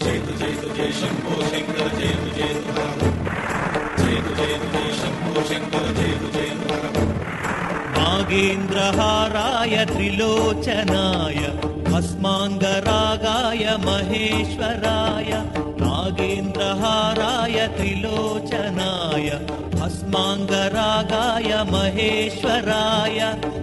जयतु जयतु जय शंभो शंकर जयतु जयतु हर जयतु जयतु जय शंभो शंकर जयतु जयतु हर नागेन्द्रहाराय त्रिलोचनाय भस्माङ्गरागाय महेश्वराय नागेन्द्रहाराय त्रिलोचनाय भस्माङ्गरागाय महेश्वराय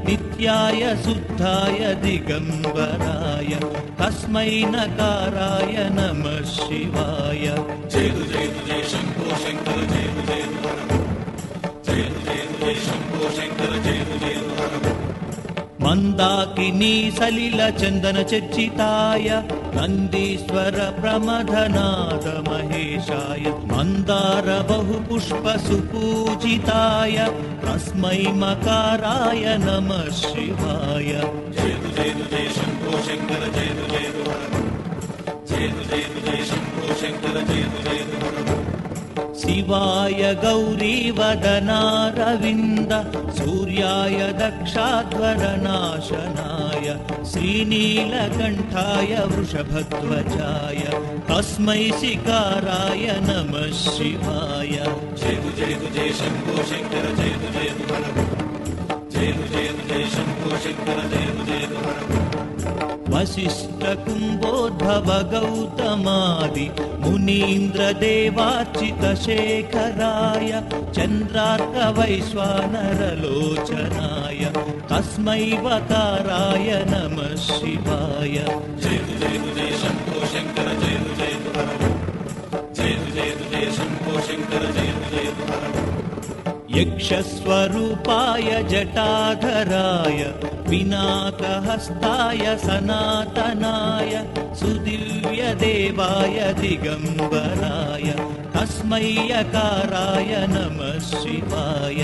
नित्याय शुद्धाय दिगम्बराय तस्मै नकाराय नमः शिवाय जयतु जयतु जय शंभो शंकर जयतु जयतु हर जयतु जयतु जय शंभो शंकर जयतु जयतु हर मन्दाकिनी सलिल चन्दन चर्चिताय नन्दीश्वर प्रमथनाद महेशाय मन्दार बहुपुष्प सुपूजिताय तस्मै मकाराय नमः शिवाय जयतु जयतु जय शंभो शंकर जयतु जयतु हर जयतु जयतु जय शंभो शंकर जयतु जयतु हर शिवाय गौरीवदनारविन्द सूर्याय दक्षाध्वरनाशनाय श्रीनीलकण्ठाय वृषभध्वजाय तस्मै शिकाराय नमः शिवाय जयतु जयतु जय शंभो शंकर जयतु जयतु हर जयतु जयतु जय शंभो शंकर जयतु जयतु हर वसिष्ठ कुम्भोद्भव गौतमादि मुनीन्द्र देवार्चित शेखराय चन्द्रार्क वैश्वानरलोचनाय तस्मै वकाराय नमः शिवाय जयतु जयतु जय शंभो शंकर जयतु जयतु हर जयतु जयतु जय शंभो शंकर जयतु जयतु हर यक्षस्वरूपाय जटाधराय पिनाकहस्ताय सनातनाय सुदिव्यदेवाय दिगम्बराय तस्मै यकाराय नमः शिवाय